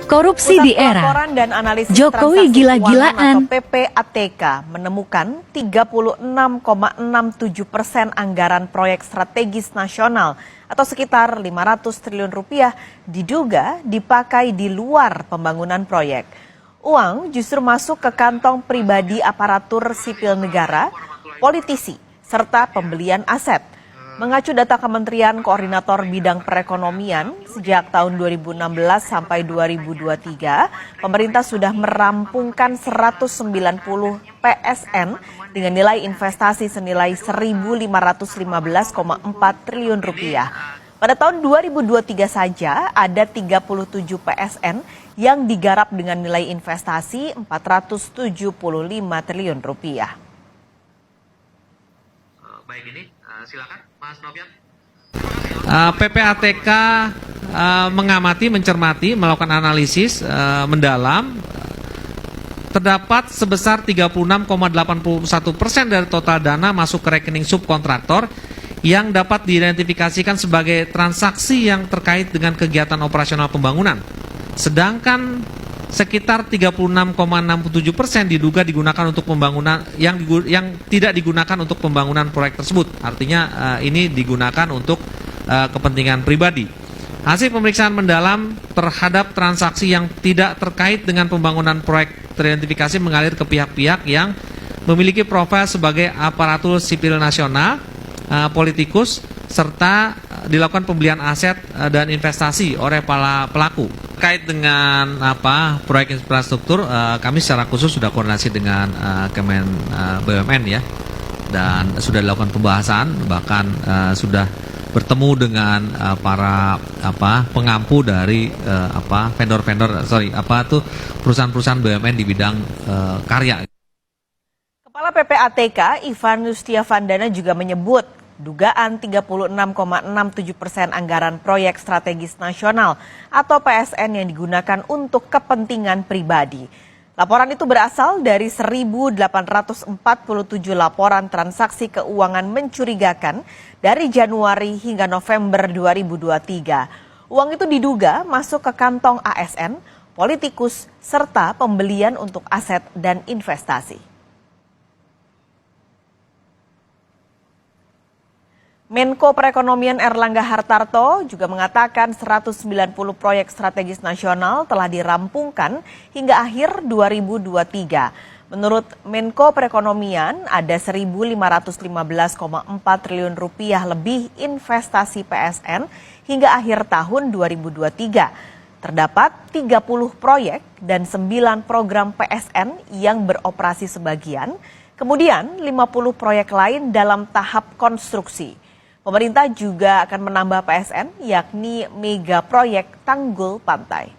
Korupsi di era Pelaporan dan Analisis Jokowi Transaksi gila-gilaan. Keuangan atau PPATK menemukan 36,67% anggaran proyek strategis nasional atau sekitar 500 triliun rupiah diduga dipakai di luar pembangunan proyek. Uang justru masuk ke kantong pribadi aparatur sipil negara, politisi, serta pembelian aset. Mengacu data Kementerian Koordinator Bidang Perekonomian, sejak tahun 2016 sampai 2023, pemerintah sudah merampungkan 190 PSN dengan nilai investasi senilai 1.515,4 triliun rupiah. Pada tahun 2023 saja ada 37 PSN yang digarap dengan nilai investasi 475 triliun rupiah. Baik, ini silakan Mas Novian. PPATK mengamati, mencermati, melakukan analisis mendalam. Terdapat sebesar 36,81% dari total dana masuk ke rekening subkontraktor yang dapat diidentifikasikan sebagai transaksi yang terkait dengan kegiatan operasional pembangunan. Sedangkan sekitar 36,67% diduga digunakan untuk pembangunan yang tidak digunakan untuk pembangunan proyek tersebut. Artinya ini digunakan untuk kepentingan pribadi. Hasil pemeriksaan mendalam terhadap transaksi yang tidak terkait dengan pembangunan proyek teridentifikasi mengalir ke pihak-pihak yang memiliki profil sebagai aparatur sipil nasional, politikus, serta dilakukan pembelian aset dan investasi oleh para pelaku. Terkait dengan proyek infrastruktur, kami secara khusus sudah koordinasi dengan Kemen BUMN ya, dan sudah dilakukan pembahasan, bahkan sudah bertemu dengan para pengampu dari perusahaan-perusahaan BUMN di bidang karya. Kepala PPATK Ivan Yustiavandana juga menyebut dugaan 36,67% anggaran proyek strategis nasional atau PSN yang digunakan untuk kepentingan pribadi. Laporan itu berasal dari 1.847 laporan transaksi keuangan mencurigakan dari Januari hingga November 2023. Uang itu diduga masuk ke kantong ASN, politikus, serta pembelian untuk aset dan investasi. Menko Perekonomian Erlangga Hartarto juga mengatakan 190 proyek strategis nasional telah dirampungkan hingga akhir 2023. Menurut Menko Perekonomian, ada 1.515,4 triliun rupiah lebih investasi PSN hingga akhir tahun 2023. Terdapat 30 proyek dan 9 program PSN yang beroperasi sebagian, kemudian 50 proyek lain dalam tahap konstruksi. Pemerintah juga akan menambah PSN, yakni mega proyek Tanggul Pantai.